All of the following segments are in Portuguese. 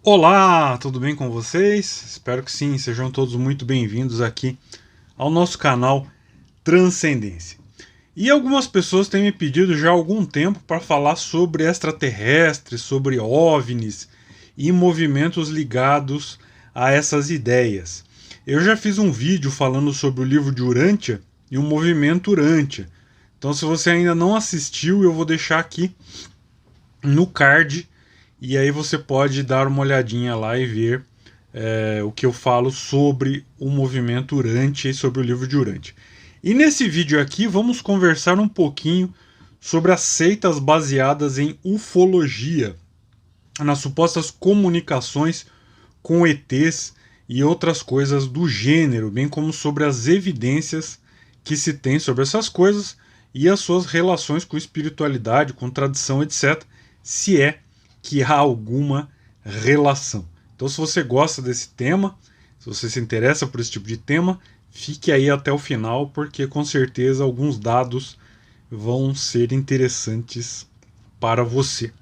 Olá, tudo bem com vocês? Espero que sim, sejam todos muito bem-vindos aqui ao nosso canal Transcendência. E algumas pessoas têm me pedido já há algum tempo para falar sobre extraterrestres, sobre OVNIs e movimentos ligados a essas ideias. Eu já fiz um vídeo falando sobre o livro de Urântia e o movimento Urântia. Então, se você ainda não assistiu, eu vou deixar aqui no card e aí você pode dar uma olhadinha lá e ver o que eu falo sobre o movimento Urântia e sobre o livro de Urântia. E nesse vídeo aqui vamos conversar um pouquinho sobre as seitas baseadas em ufologia, nas supostas comunicações com ETs e outras coisas do gênero, bem como sobre as evidências que se tem sobre essas coisas e as suas relações com espiritualidade, com tradição, etc., se é que há alguma relação. Então, se você gosta desse tema, se você se interessa por esse tipo de tema, fique aí até o final, porque com certeza alguns dados vão ser interessantes para você.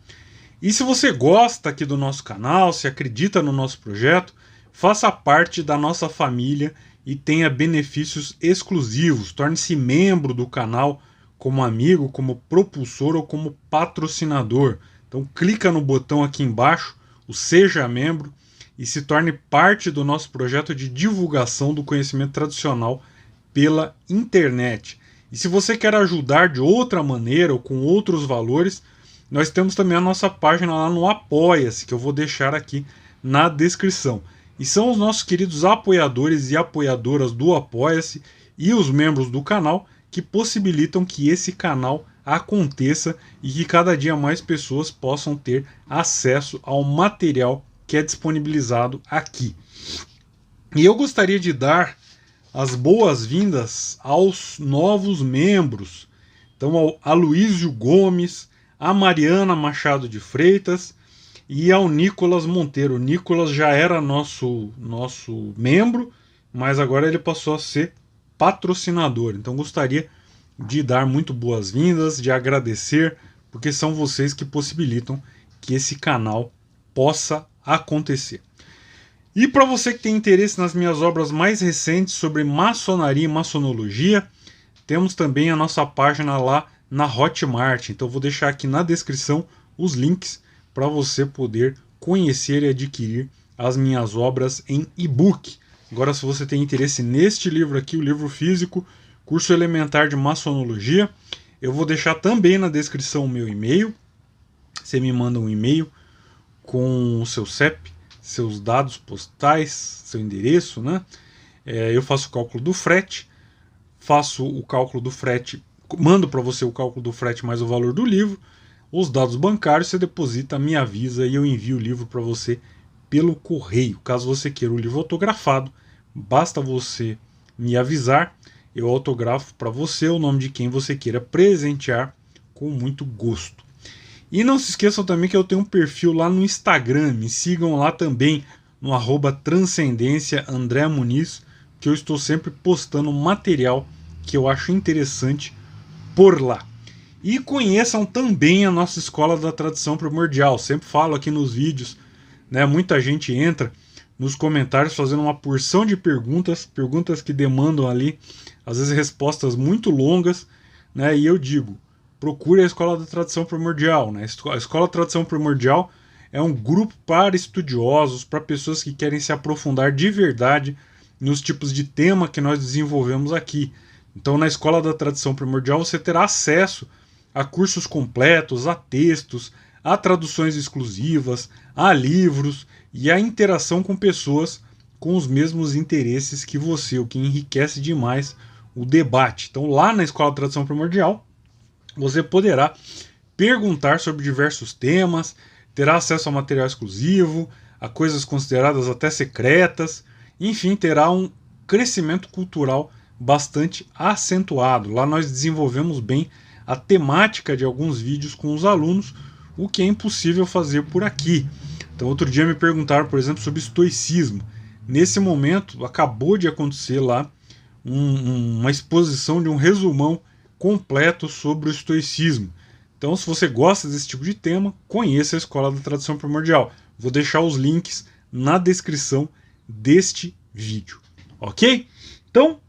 E se você gosta aqui do nosso canal, se acredita no nosso projeto, faça parte da nossa família e tenha benefícios exclusivos. Torne-se membro do canal como amigo, como propulsor ou como patrocinador. Então clica no botão aqui embaixo, o Seja Membro, e se torne parte do nosso projeto de divulgação do conhecimento tradicional pela internet. E se você quer ajudar de outra maneira ou com outros valores, nós temos também a nossa página lá no Apoia-se, que eu vou deixar aqui na descrição. E são os nossos queridos apoiadores e apoiadoras do Apoia-se e os membros do canal que possibilitam que esse canal aconteça e que cada dia mais pessoas possam ter acesso ao material que é disponibilizado aqui. E eu gostaria de dar as boas-vindas aos novos membros. Então, ao Aloísio Gomes, a Mariana Machado de Freitas e ao Nicolas Monteiro. O Nicolas já era nosso membro, mas agora ele passou a ser patrocinador. Então gostaria de dar muito boas-vindas, de agradecer, porque são vocês que possibilitam que esse canal possa acontecer. E para você que tem interesse nas minhas obras mais recentes sobre maçonaria e maçonologia, temos também a nossa página lá na Hotmart. Então vou deixar aqui na descrição os links para você poder conhecer e adquirir as minhas obras em e-book. Agora, se você tem interesse neste livro aqui, o livro físico, Curso Elementar de Maçonologia, eu vou deixar também na descrição o meu e-mail. Você me manda um e-mail com o seu CEP, seus dados postais, seu endereço, né? Eu faço o cálculo do frete, mando para você o cálculo do frete mais o valor do livro, os dados bancários, você deposita, me avisa e eu envio o livro para você pelo correio. Caso você queira o livro autografado, basta você me avisar, eu autografo para você o nome de quem você queira presentear com muito gosto. E não se esqueçam também que eu tenho um perfil lá no Instagram, me sigam lá também no @transcendência André Muniz, que eu estou sempre postando material que eu acho interessante por lá. E conheçam também a nossa Escola da Tradição Primordial, sempre falo aqui nos vídeos, né? Muita gente entra nos comentários fazendo uma porção de perguntas que demandam ali, às vezes, respostas muito longas, né? E eu digo, procure a Escola da Tradição Primordial, né? A Escola da Tradição Primordial é um grupo para estudiosos, para pessoas que querem se aprofundar de verdade nos tipos de tema que nós desenvolvemos aqui. Então, na Escola da Tradição Primordial, você terá acesso a cursos completos, a textos, a traduções exclusivas, a livros e a interação com pessoas com os mesmos interesses que você, o que enriquece demais o debate. Então, lá na Escola da Tradição Primordial, você poderá perguntar sobre diversos temas, terá acesso a material exclusivo, a coisas consideradas até secretas, enfim, terá um crescimento cultural bastante acentuado. Lá nós desenvolvemos bem a temática de alguns vídeos com os alunos, o que é impossível fazer por aqui. Então, outro dia me perguntaram, por exemplo, sobre estoicismo. Nesse momento, acabou de acontecer lá uma exposição de um resumão completo sobre o estoicismo. Então, se você gosta desse tipo de tema, conheça a Escola da Tradição Primordial. Vou deixar os links na descrição deste vídeo, ok? Então,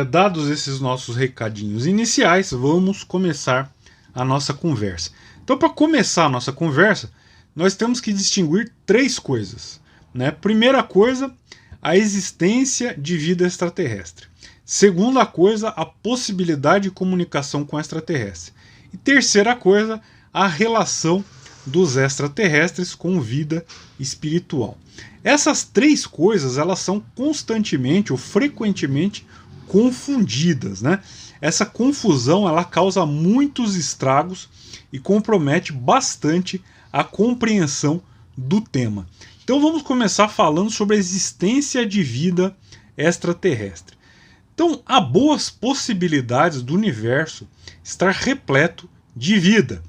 dados esses nossos recadinhos iniciais, vamos começar a nossa conversa. Então, para começar a nossa conversa, nós temos que distinguir três coisas, né? Primeira coisa, a existência de vida extraterrestre. Segunda coisa, a possibilidade de comunicação com extraterrestre. E terceira coisa, a relação dos extraterrestres com vida espiritual. Essas três coisas, elas são constantemente ou frequentemente confundidas, né? Essa confusão, ela causa muitos estragos e compromete bastante a compreensão do tema. Então vamos começar falando sobre a existência de vida extraterrestre. Então, há boas possibilidades do universo estar repleto de vida.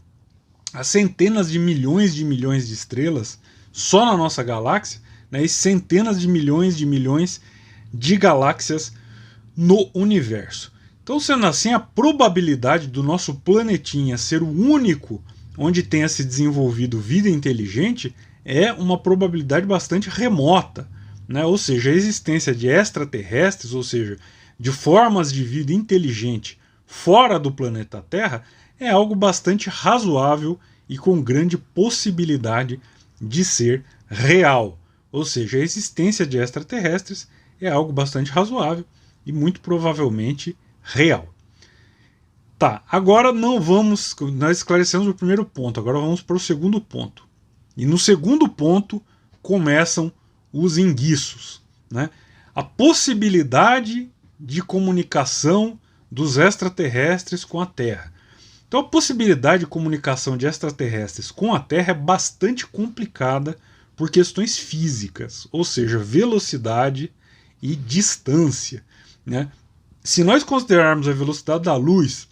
Há centenas de milhões de estrelas só na nossa galáxia, né, e centenas de milhões de galáxias no universo. Então, sendo assim, a probabilidade do nosso planetinha ser o único onde tenha se desenvolvido vida inteligente é uma probabilidade bastante remota, né? Ou seja, a existência de extraterrestres, ou seja, de formas de vida inteligente fora do planeta Terra, é algo bastante razoável e com grande possibilidade de ser real. Ou seja, a existência de extraterrestres é algo bastante razoável e muito provavelmente real. Tá, agora nós esclarecemos o primeiro ponto, agora vamos para o segundo ponto. E no segundo ponto começam os enguiços, né? A possibilidade de comunicação dos extraterrestres com a Terra. Então a possibilidade de comunicação de extraterrestres com a Terra é bastante complicada por questões físicas, ou seja, velocidade e distância, né? Se nós considerarmos a velocidade da luz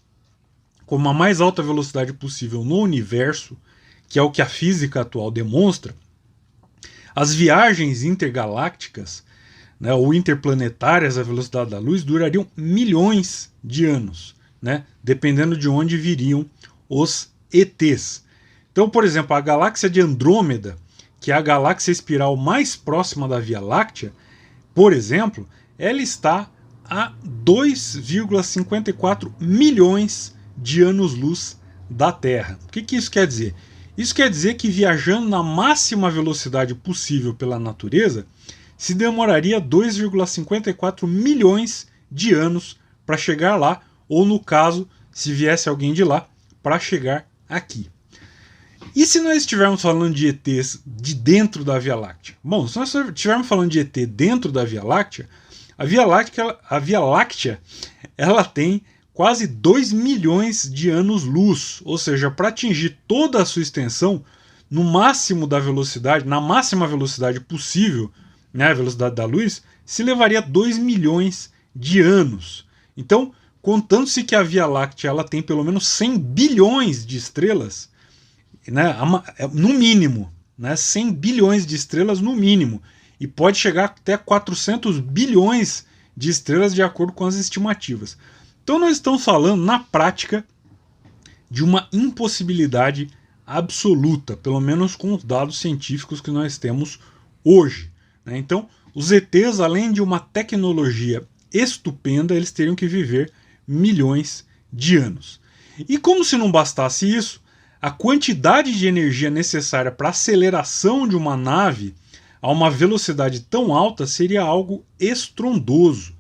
como a mais alta velocidade possível no universo, que é o que a física atual demonstra, as viagens intergalácticas, né, ou interplanetárias à velocidade da luz durariam milhões de anos, né, dependendo de onde viriam os ETs. Então, por exemplo, a galáxia de Andrômeda, que é a galáxia espiral mais próxima da Via Láctea, por exemplo, ela está a 2,54 milhões de anos-luz da Terra. O que isso quer dizer? Isso quer dizer que viajando na máxima velocidade possível pela natureza, se demoraria 2,54 milhões de anos para chegar lá, ou no caso, se viesse alguém de lá, para chegar aqui. E se nós estivermos falando de ETs de dentro da Via Láctea? Bom, se nós estivermos falando de ET dentro da Via Láctea, a Via Láctea ela tem quase 2 milhões de anos-luz, ou seja, para atingir toda a sua extensão no máximo da velocidade, na máxima velocidade possível, né, a velocidade da luz, se levaria 2 milhões de anos. Então, contando-se que a Via Láctea ela tem pelo menos 100 bilhões de estrelas, né, no mínimo, né, 100 bilhões de estrelas no mínimo, e pode chegar até 400 bilhões de estrelas de acordo com as estimativas. Então nós estamos falando, na prática, de uma impossibilidade absoluta, pelo menos com os dados científicos que nós temos hoje, né? Então, os ETs, além de uma tecnologia estupenda, eles teriam que viver milhões de anos. E como se não bastasse isso, a quantidade de energia necessária para a aceleração de uma nave a uma velocidade tão alta seria algo estrondoso.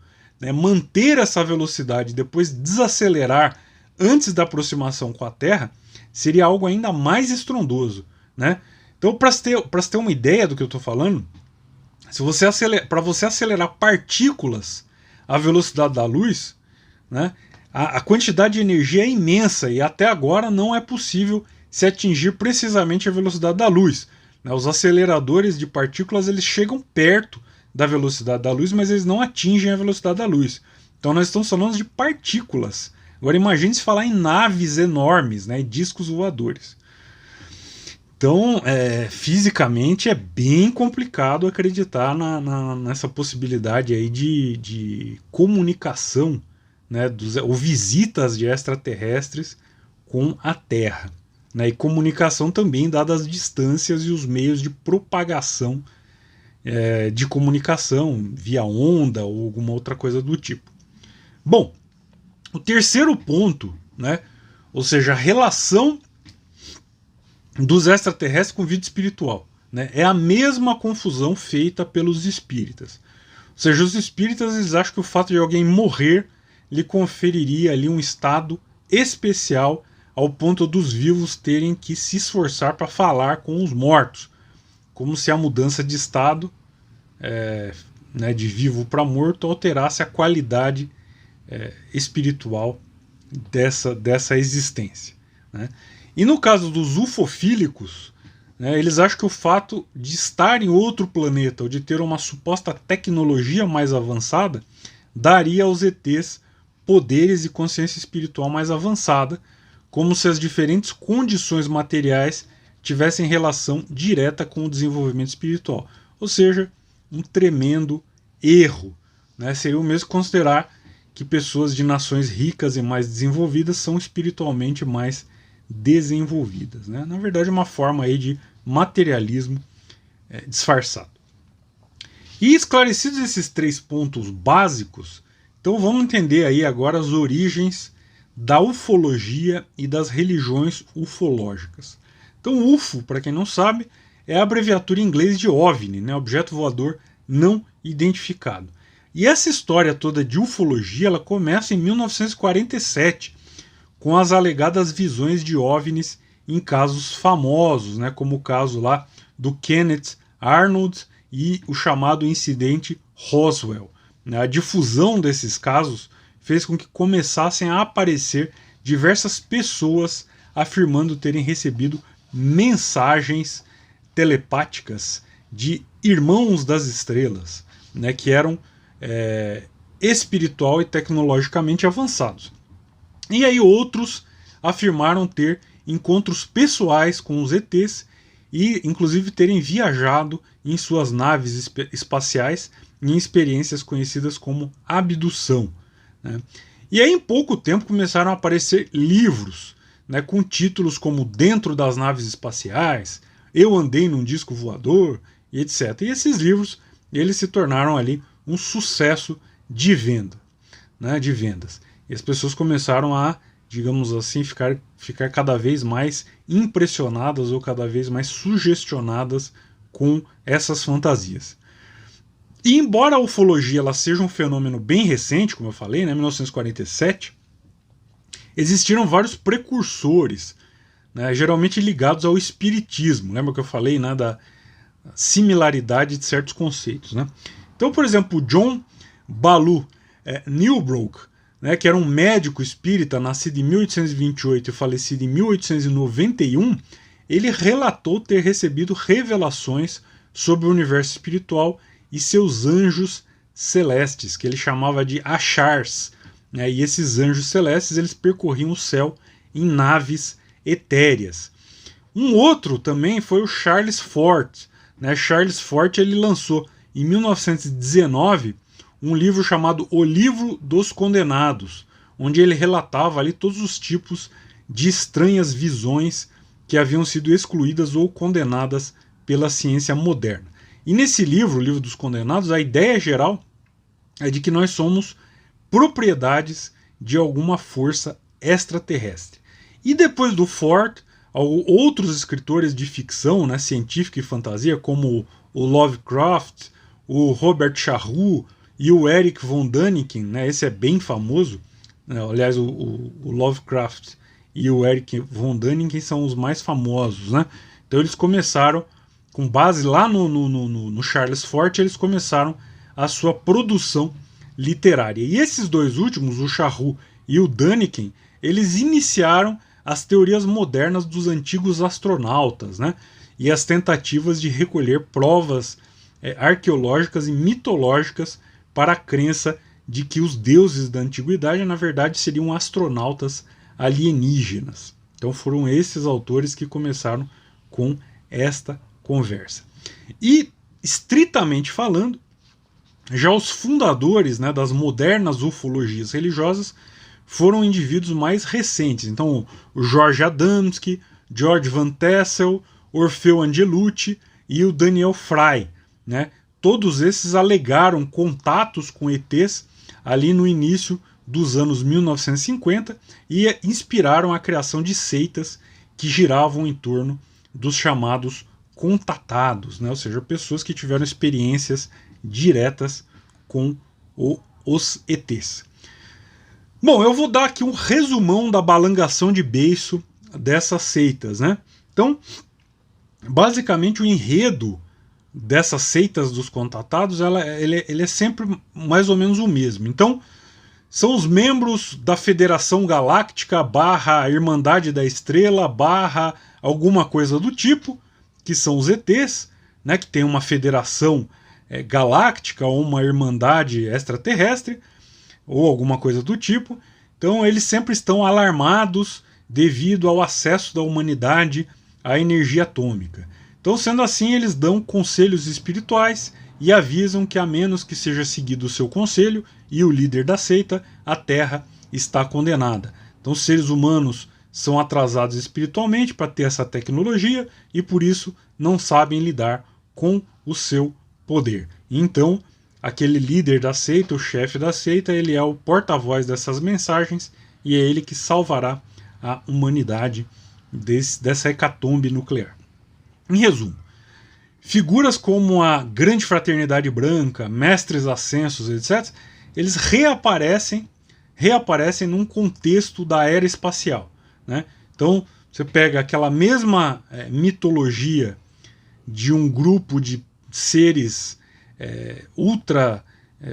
Manter essa velocidade e depois desacelerar antes da aproximação com a Terra seria algo ainda mais estrondoso, né? Então, para você ter uma ideia do que eu estou falando, para você acelerar partículas à velocidade da luz, né, a quantidade de energia é imensa e até agora não é possível se atingir precisamente a velocidade da luz. Os aceleradores de partículas eles chegam perto da velocidade da luz, mas eles não atingem a velocidade da luz. Então nós estamos falando de partículas. Agora imagine se falar em naves enormes, né, discos voadores. Então, fisicamente é bem complicado acreditar nessa possibilidade aí de comunicação, né, ou visitas de extraterrestres com a Terra. né, e comunicação também, dadas as distâncias e os meios de propagação de comunicação, via onda ou alguma outra coisa do tipo. Bom, o terceiro ponto, né, ou seja, a relação dos extraterrestres com vida espiritual, né, é a mesma confusão feita pelos espíritas. Ou seja, os espíritas eles acham que o fato de alguém morrer lhe conferiria ali um estado especial ao ponto dos vivos terem que se esforçar para falar com os mortos, como se a mudança de estado né, de vivo para morto alterasse a qualidade espiritual dessa existência, né? E no caso dos ufofílicos, né, eles acham que o fato de estar em outro planeta ou de ter uma suposta tecnologia mais avançada daria aos ETs poderes e consciência espiritual mais avançada, como se as diferentes condições materiais tivessem relação direta com o desenvolvimento espiritual. Ou seja, um tremendo erro, né? Seria o mesmo considerar que pessoas de nações ricas e mais desenvolvidas são espiritualmente mais desenvolvidas, né? Na verdade, é uma forma aí de materialismo disfarçado. E esclarecidos esses 3 pontos básicos, então vamos entender aí agora as origens da ufologia e das religiões ufológicas. Então, UFO, para quem não sabe, é a abreviatura em inglês de OVNI, né? Objeto voador não identificado. E essa história toda de ufologia ela começa em 1947, com as alegadas visões de OVNIs em casos famosos, né? Como o caso lá do Kenneth Arnold e o chamado incidente Roswell. A difusão desses casos fez com que começassem a aparecer diversas pessoas afirmando terem recebido mensagens telepáticas de irmãos das estrelas, né, que eram espiritual e tecnologicamente avançados. E aí outros afirmaram ter encontros pessoais com os ETs e inclusive terem viajado em suas naves espaciais em experiências conhecidas como abdução, né? E aí em pouco tempo começaram a aparecer livros, né, com títulos como Dentro das Naves Espaciais, Eu Andei num Disco Voador, e etc. E esses livros eles se tornaram ali um sucesso de venda, né, de vendas. E as pessoas começaram a, digamos assim, ficar cada vez mais impressionadas ou cada vez mais sugestionadas com essas fantasias. E embora a ufologia ela seja um fenômeno bem recente, como eu falei, né, 1947, existiram vários precursores, né, geralmente ligados ao espiritismo. Lembra que eu falei, né, da similaridade de certos conceitos, né? Então, por exemplo, John Balu Newbrook, né, que era um médico espírita nascido em 1828 e falecido em 1891, ele relatou ter recebido revelações sobre o universo espiritual e seus anjos celestes, que ele chamava de Ashars, né, e esses anjos celestes eles percorriam o céu em naves etéreas. Um outro também foi o Charles Fort, né? Charles Fort ele lançou em 1919 um livro chamado O Livro dos Condenados, onde ele relatava ali todos os tipos de estranhas visões que haviam sido excluídas ou condenadas pela ciência moderna. E nesse livro, o Livro dos Condenados, a ideia geral é de que nós somos propriedades de alguma força extraterrestre. E depois do Fort, outros escritores de ficção, né, científica e fantasia, como o Lovecraft, o Robert Charroux e o Eric von Däniken, né, esse é bem famoso, né, aliás, o Lovecraft e o Eric von Däniken são os mais famosos, né? Então eles começaram, com base lá no Charles Fort, eles começaram a sua produção literária. E esses dois últimos, o Charroux e o Däniken, eles iniciaram as teorias modernas dos antigos astronautas, né? E as tentativas de recolher provas arqueológicas e mitológicas para a crença de que os deuses da antiguidade, na verdade, seriam astronautas alienígenas. Então foram esses autores que começaram com esta conversa. E, estritamente falando, já os fundadores, né, das modernas ufologias religiosas foram indivíduos mais recentes. Então, o George Adamski, George Van Tassel, Orfeu Angelucci e o Daniel Fry, né? Todos esses alegaram contatos com ETs ali no início dos anos 1950 e inspiraram a criação de seitas que giravam em torno dos chamados contatados, né? Ou seja, pessoas que tiveram experiências diretas com os ETs. Bom, eu vou dar aqui um resumão da balangação de beiço dessas seitas, né? Então, basicamente o enredo dessas seitas dos contatados, ele é sempre mais ou menos o mesmo. Então, são os membros da Federação Galáctica / Irmandade da Estrela / alguma coisa do tipo, que são os ETs, né, que tem uma federação galáctica ou uma irmandade extraterrestre, ou alguma coisa do tipo. Então eles sempre estão alarmados devido ao acesso da humanidade à energia atômica. Então, sendo assim, eles dão conselhos espirituais e avisam que, a menos que seja seguido o seu conselho e o líder da seita, a Terra está condenada. Então, os seres humanos são atrasados espiritualmente para ter essa tecnologia e, por isso, não sabem lidar com o seu poder. Então, aquele líder da seita, o chefe da seita, ele é o porta-voz dessas mensagens e é ele que salvará a humanidade dessa hecatombe nuclear. Em resumo, figuras como a Grande Fraternidade Branca, Mestres Ascensos, etc., eles reaparecem num contexto da era espacial, né? Então, você pega aquela mesma mitologia de um grupo de seres ultra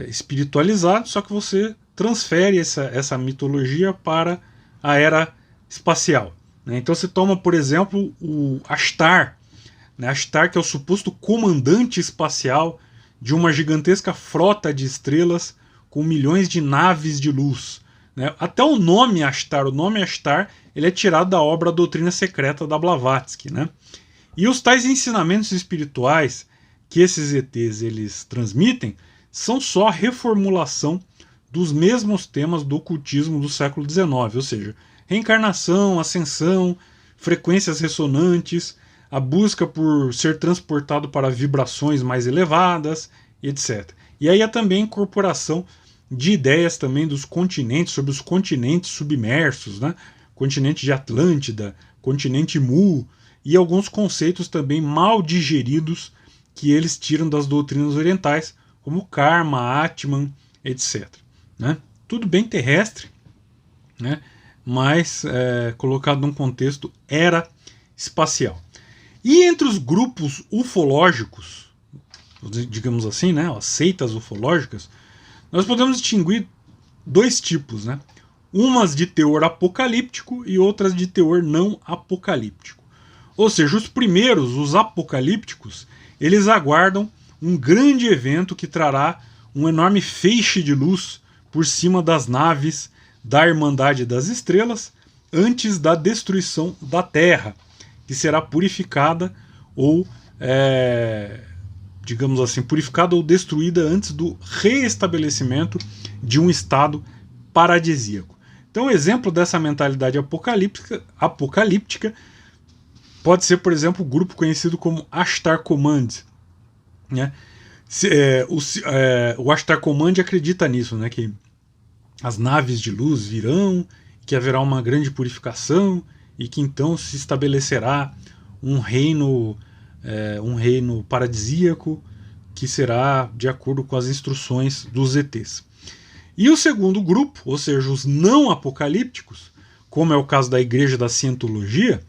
espiritualizados, só que você transfere essa mitologia para a era espacial, né? Então você toma, por exemplo, o Ashtar, né? Ashtar, que é o suposto comandante espacial de uma gigantesca frota de estrelas com milhões de naves de luz, né? Até o nome Ashtar, ele é tirado da obra A Doutrina Secreta da Blavatsky, né? E os tais ensinamentos espirituais que esses ETs eles transmitem são só reformulação dos mesmos temas do ocultismo do século XIX, ou seja, reencarnação, ascensão, frequências ressonantes, a busca por ser transportado para vibrações mais elevadas, etc. E aí há também a incorporação de ideias também dos continentes, sobre os continentes submersos, né? Continente de Atlântida, continente Mu, e alguns conceitos também mal digeridos que eles tiram das doutrinas orientais, como Karma, Atman, etc. Né? Tudo bem terrestre, né? Mas colocado num contexto era espacial. E entre os grupos ufológicos, digamos assim, né, as seitas ufológicas, nós podemos distinguir dois tipos, né? Umas de teor apocalíptico e outras de teor não apocalíptico. Ou seja, os primeiros, os apocalípticos, eles aguardam um grande evento que trará um enorme feixe de luz por cima das naves da Irmandade das Estrelas antes da destruição da Terra, que será purificada ou, digamos assim, purificada ou destruída antes do reestabelecimento de um estado paradisíaco. Então, um exemplo dessa mentalidade apocalíptica pode ser, por exemplo, o grupo conhecido como Ashtar Command, né? O Ashtar Command acredita nisso, né? Que as naves de luz virão, que haverá uma grande purificação e que então se estabelecerá um reino paradisíaco que será de acordo com as instruções dos ETs. E o segundo grupo, ou seja, os não apocalípticos, como é o caso da Igreja da Cientologia,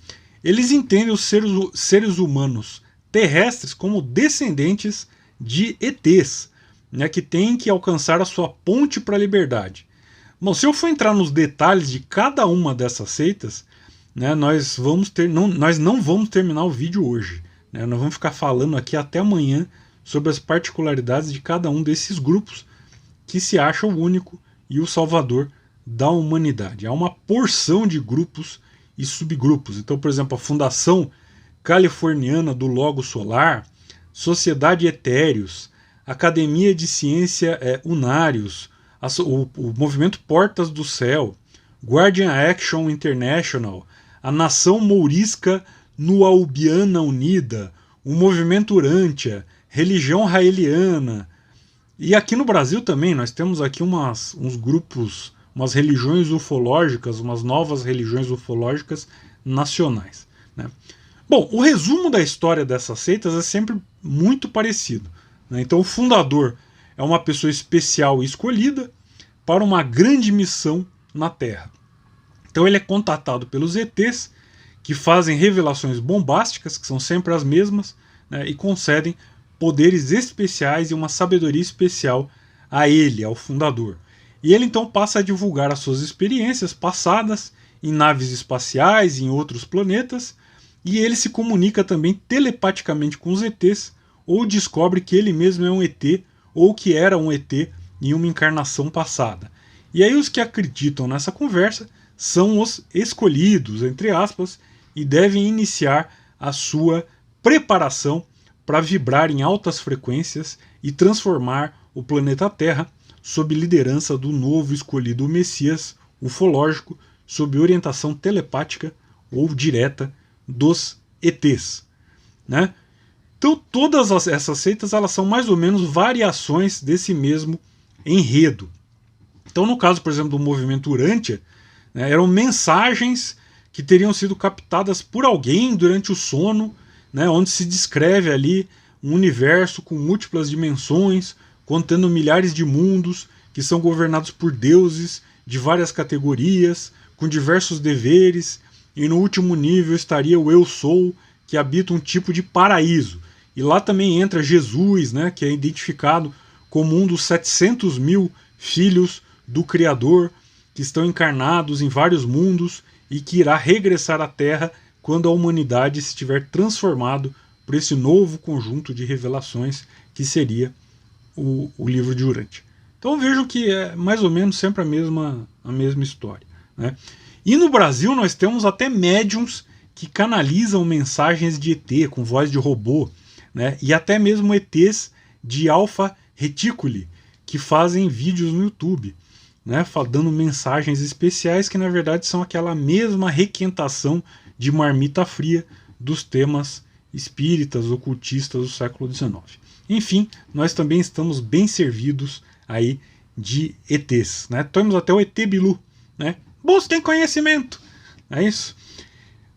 eles entendem os seres humanos terrestres como descendentes de ETs, né, que têm que alcançar a sua ponte para a liberdade. Bom, se eu for entrar nos detalhes de cada uma dessas seitas, né, nós não vamos terminar o vídeo hoje, né? Nós vamos ficar falando aqui até amanhã sobre as particularidades de cada um desses grupos que se acha o único e o salvador da humanidade. Há uma porção de grupos e subgrupos. Então, por exemplo, a Fundação Californiana do Logo Solar, Sociedade Etéreos, Academia de Ciência Unários, o Movimento Portas do Céu, Guardian Action International, a Nação Mourisca Nuaubiana Unida, o Movimento Urântia, Religião Raeliana. E aqui no Brasil também nós temos aqui uns grupos, umas religiões ufológicas, umas novas religiões ufológicas nacionais, né? Bom, o resumo da história dessas seitas é sempre muito parecido, né? Então o fundador é uma pessoa especial e escolhida para uma grande missão na Terra. Então ele é contatado pelos ETs, que fazem revelações bombásticas, que são sempre as mesmas, né, e concedem poderes especiais e uma sabedoria especial a ele, ao fundador. E ele então passa a divulgar as suas experiências passadas em naves espaciais, em outros planetas, e ele se comunica também telepaticamente com os ETs, ou descobre que ele mesmo é um ET, ou que era um ET em uma encarnação passada. E aí os que acreditam nessa conversa são os escolhidos, entre aspas, e devem iniciar a sua preparação para vibrar em altas frequências e transformar o planeta Terra sob liderança do novo escolhido Messias ufológico, sob orientação telepática ou direta dos ETs, né? Então todas essas seitas elas são mais ou menos variações desse mesmo enredo. Então no caso, por exemplo, do movimento Urântia, né, eram mensagens que teriam sido captadas por alguém durante o sono, né, onde se descreve ali um universo com múltiplas dimensões, contendo milhares de mundos que são governados por deuses de várias categorias, com diversos deveres, e no último nível estaria o Eu Sou, que habita um tipo de paraíso. E lá também entra Jesus, né, que é identificado como um dos 700 mil filhos do Criador, que estão encarnados em vários mundos e que irá regressar à Terra quando a humanidade se tiver transformado por esse novo conjunto de revelações que seria o livro de Urântia. Então vejam que é mais ou menos sempre a mesma história, né? E no Brasil nós temos até médiums que canalizam mensagens de ET com voz de robô, né? E até mesmo ETs de Alpha Reticuli que fazem vídeos no YouTube, né, dando mensagens especiais que na verdade são aquela mesma requentação de marmita fria dos temas espíritas, ocultistas do século XIX. Enfim, nós também estamos bem servidos aí de ETs, né? Temos até o ET Bilu, né? Busquem conhecimento, é isso?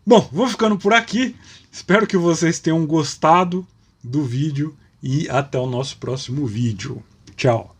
Bom, vou ficando por aqui, espero que vocês tenham gostado do vídeo e até o nosso próximo vídeo. Tchau!